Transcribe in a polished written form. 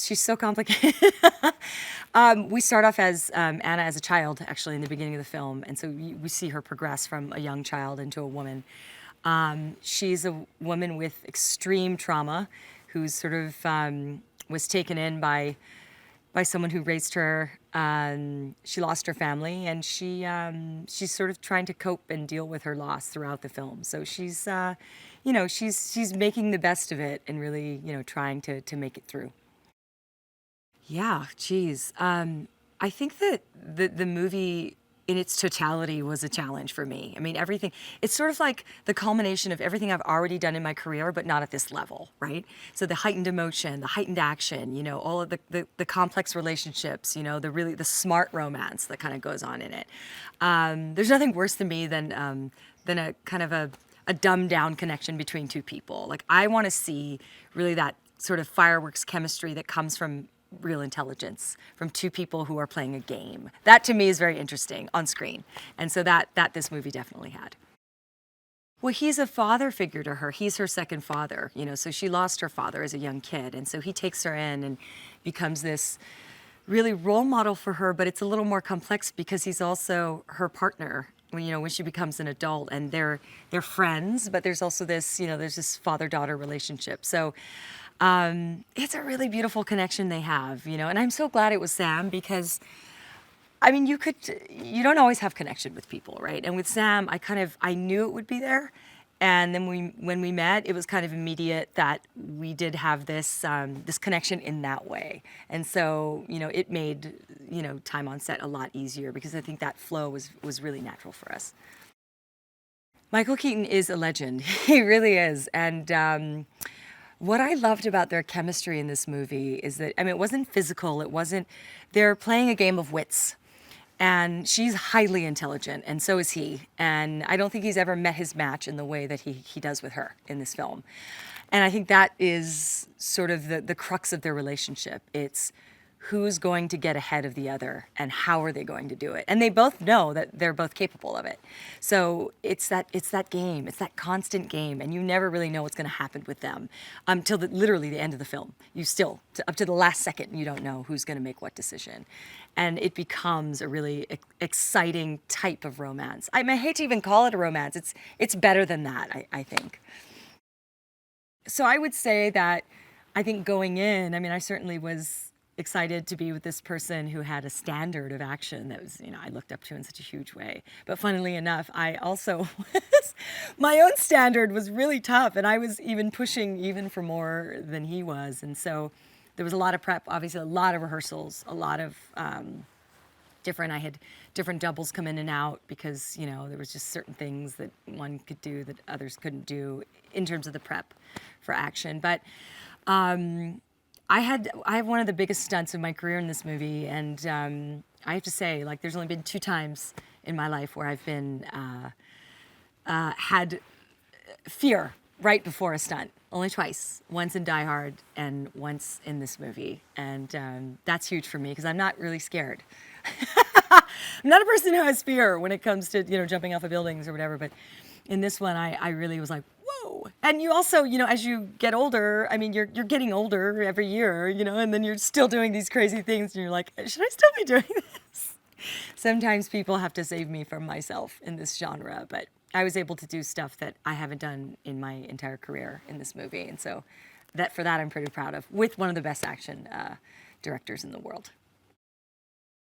she's so complicated. We start off as Anna as a child, actually, in the beginning of the film, and so we see her progress from a young child into a woman. She's a woman with extreme trauma, who's sort of was taken in by someone who raised her. She lost her family, and she's sort of trying to cope and deal with her loss throughout the film. So she's, she's making the best of it and really, trying to make it through. Yeah, geez. I think that the movie in its totality was a challenge for me. I mean, everything, it's sort of like the culmination of everything I've already done in my career, but not at this level, right? So the heightened emotion, the heightened action, all of the complex relationships, the smart romance that kind of goes on in it. There's nothing worse to me than a kind of a dumbed down connection between two people. Like, I want to see really that sort of fireworks chemistry that comes from real intelligence, from two people who are playing a game. That to me is very interesting on screen. And so that this movie definitely had. Well, he's a father figure to her. He's her second father, so she lost her father as a young kid. And so he takes her in and becomes this really role model for her, but it's a little more complex because he's also her partner when she becomes an adult, and they're friends, but there's also this, there's this father-daughter relationship. So it's a really beautiful connection they have, and I'm so glad it was Sam because, I mean, you don't always have connection with people, right? And with Sam, I knew it would be there. And then when we met, it was kind of immediate that we did have this this connection in that way. And so, it made, time on set a lot easier because I think that flow was really natural for us. Michael Keaton is a legend. He really is. And what I loved about their chemistry in this movie is that, I mean, it wasn't physical. They're playing a game of wits. And she's highly intelligent, and so is he. And I don't think he's ever met his match in the way that he does with her in this film. And I think that is sort of the crux of their relationship. It's who's going to get ahead of the other and how are they going to do it. And they both know that they're both capable of it. So it's that game. It's that constant game. And you never really know what's going to happen with them until literally the end of the film. Up to the last second, you don't know who's going to make what decision. And it becomes a really exciting type of romance. I mean, I hate to even call it a romance. It's better than that, I think. So I would say that I think going in, I mean, I certainly was excited to be with this person who had a standard of action that was, I looked up to in such a huge way. But funnily enough, I also my own standard was really tough, and I was even pushing even for more than he was. And so there was a lot of prep, obviously a lot of rehearsals, a lot of I had different doubles come in and out because, there was just certain things that one could do that others couldn't do in terms of the prep for action. But I have one of the biggest stunts of my career in this movie, and I have to say, like, there's only been 2 times in my life where I've been had fear right before a stunt. Only twice. Once in Die Hard and once in this movie, and that's huge for me because I'm not really scared. I'm not a person who has fear when it comes to jumping off of buildings or whatever, but in this one, I really was like, whoa. And you also, as you get older, I mean, you're getting older every year, and then you're still doing these crazy things, and you're like, should I still be doing this? Sometimes people have to save me from myself in this genre, but I was able to do stuff that I haven't done in my entire career in this movie, and so for that I'm pretty proud of, with one of the best action directors in the world.